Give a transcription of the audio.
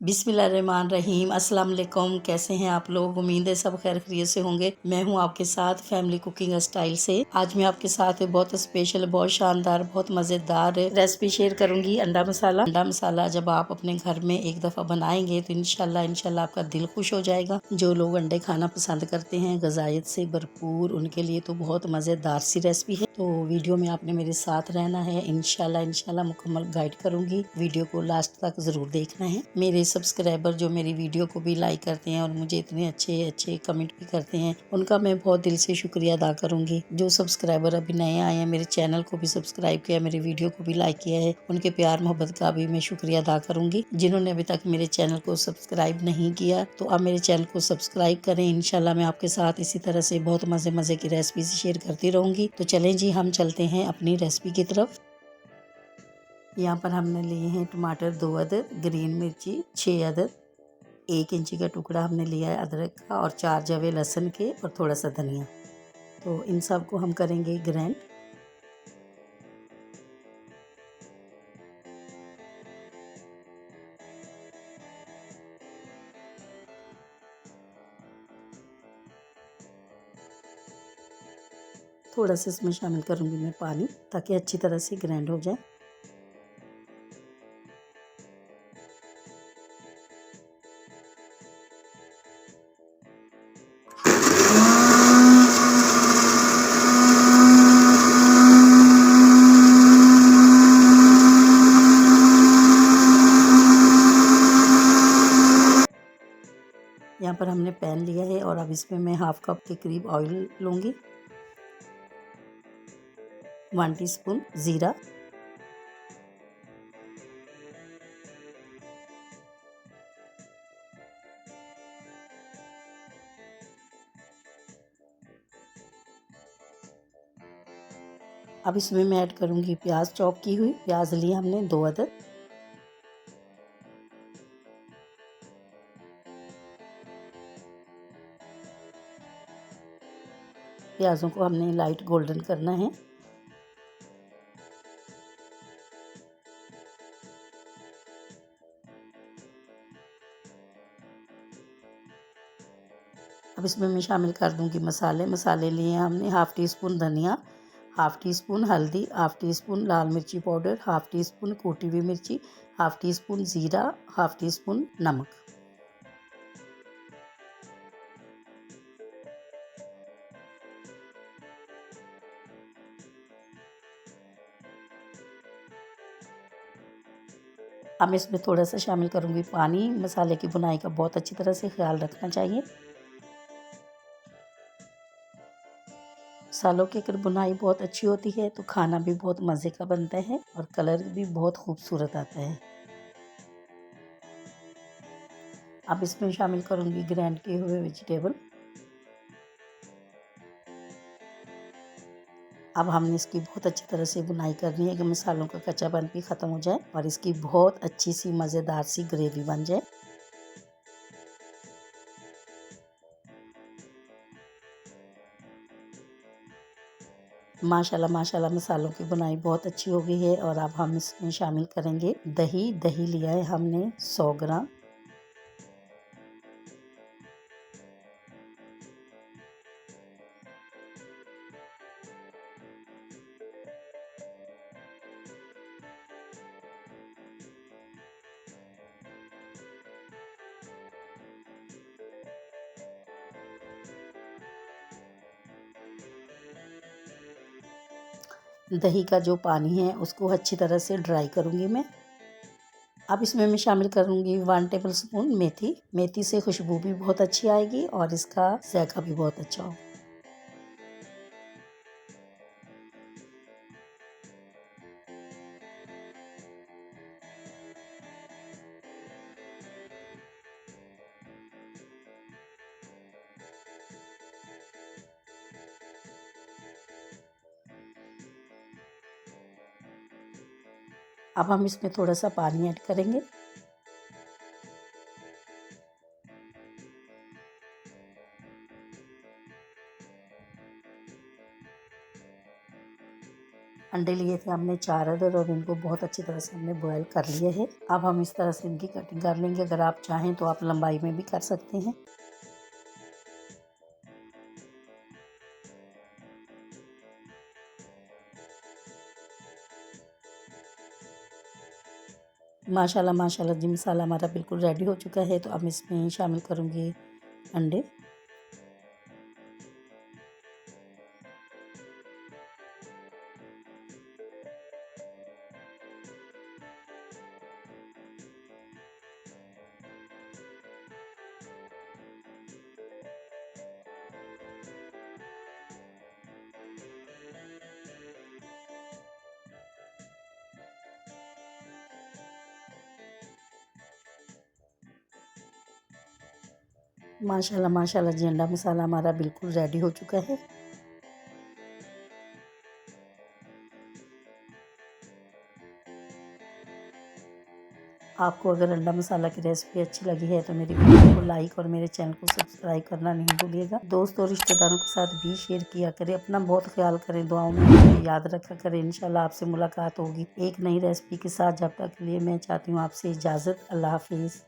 बिस्मिल्लाहिर्रहमानिर्रहीम। अस्सलाम वालेकुम। कैसे हैं आप लोग? उम्मीद है सब खैर खैरियत से होंगे। मैं हूं आपके साथ फैमिली कुकिंग स्टाइल से। आज मैं आपके साथ बहुत स्पेशल, बहुत शानदार, बहुत मज़ेदार रेसिपी शेयर करूंगी। अंडा मसाला। अंडा मसाला जब आप अपने घर में एक दफ़ा बनाएंगे तो इंशाल्लाह आपका दिल खुश हो जाएगा। जो लोग अंडे खाना पसंद करते हैं, ग़िज़ायत से भरपूर, उनके लिए तो बहुत मज़ेदार सी रेसिपी है। तो वीडियो में आपने मेरे साथ रहना है। इंशाल्लाह मुकम्मल गाइड करूंगी। वीडियो को लास्ट तक ज़रूर देखना है। मेरे सब्सक्राइबर जो मेरी वीडियो को भी लाइक करते हैं और मुझे इतने अच्छे अच्छे कमेंट भी करते हैं, उनका मैं बहुत दिल से शुक्रिया अदा करूंगी। जो सब्सक्राइबर अभी नए आए हैं, मेरे चैनल को भी सब्सक्राइब किया, मेरे वीडियो को भी लाइक किया है, उनके प्यार मोहब्बत का भी मैं शुक्रिया अदा करूंगी। जिन्होंने अभी तक मेरे चैनल को सब्सक्राइब नहीं किया तो आप मेरे चैनल को सब्सक्राइब करें। इंशाल्लाह मैं आपके साथ इसी तरह से बहुत मज़े मज़े की रेसिपी शेयर करती रहूंगी। तो चलें जी, हम चलते हैं अपनी रेसिपी की तरफ। यहाँ पर हमने लिए हैं टमाटर 2 अदद, ग्रीन मिर्ची 6 अदद, 1 इंची का टुकड़ा हमने लिया है अदरक का, और 4 जवे लहसुन के, और थोड़ा सा धनिया। तो इन सब को हम करेंगे ग्राइंड। थोड़ा सा इसमें शामिल करूँगी मैं पानी, ताकि अच्छी तरह से ग्राइंड हो जाए। यहाँ पर हमने पैन लिया है और अब इसमें मैं हाफ कप के करीब ऑयल लूँगी, 1 टीस्पून ज़ीरा, अब इसमें मैं ऐड करूँगी प्याज, चॉप की हुई प्याज लिए हमने 2 अदद। प्याज़ों को हमने लाइट गोल्डन करना है। अब इसमें मैं शामिल कर दूंगी मसाले। मसाले लिए हमने हाफ़ टी स्पून धनिया, हाफ़ टी स्पून हल्दी, हाफ़ टी स्पून लाल मिर्ची पाउडर, हाफ़ टी स्पून कुटी हुई मिर्ची, हाफ़ टी स्पून ज़ीरा, हाफ़ टी स्पून नमक। अब मैं इसमें थोड़ा सा शामिल करूंगी पानी। मसाले की बुनाई का बहुत अच्छी तरह से ख्याल रखना चाहिए। मसालों की अगर बुनाई बहुत अच्छी होती है तो खाना भी बहुत मज़े का बनता है और कलर भी बहुत खूबसूरत आता है। अब इसमें शामिल करूंगी ग्राइंड किए हुए वेजिटेबल। अब हमने इसकी बहुत अच्छी तरह से बुनाई करनी है कि मसालों का कच्चापन भी ख़त्म हो जाए और इसकी बहुत अच्छी सी मज़ेदार सी ग्रेवी बन जाए। माशाल्लाह माशाल्लाह मसालों की बुनाई बहुत अच्छी हो गई है। और अब हम इसमें शामिल करेंगे दही। दही लिया है हमने 100 ग्राम। दही का जो पानी है उसको अच्छी तरह से ड्राई करूँगी मैं। अब इसमें मैं शामिल करूँगी 1 टेबल स्पून मेथी। मेथी से खुशबू भी बहुत अच्छी आएगी और इसका जायका भी बहुत अच्छा होगा। अब हम इसमें थोड़ा सा पानी ऐड करेंगे। अंडे लिए थे हमने 4 अदद और इनको बहुत अच्छी तरह से हमने बॉयल कर लिया है। अब हम इस तरह से इनकी कटिंग कर लेंगे। अगर आप चाहें तो आप लंबाई में भी कर सकते हैं। माशाल्लाह माशाल्लाह जी, मसाला हमारा बिल्कुल रेडी हो चुका है। तो अब इसमें शामिल करूँगी अंडे। माशाल्लाह माशाल्लाह जी, अंडा मसाला हमारा बिल्कुल रेडी हो चुका है। आपको अगर अंडा मसाला की रेसिपी अच्छी लगी है तो मेरी वीडियो को लाइक और मेरे चैनल को सब्सक्राइब करना नहीं भूलिएगा। दोस्तों और रिश्तेदारों के साथ भी शेयर किया करें। अपना बहुत ख्याल करें, दुआओं में मुझे याद रखा करें। इंशाल्लाह आपसे मुलाकात होगी एक नई रेसिपी के साथ। जब तक के लिए मैं चाहती हूँ आपसे इजाज़त। अल्लाह हाफिज़।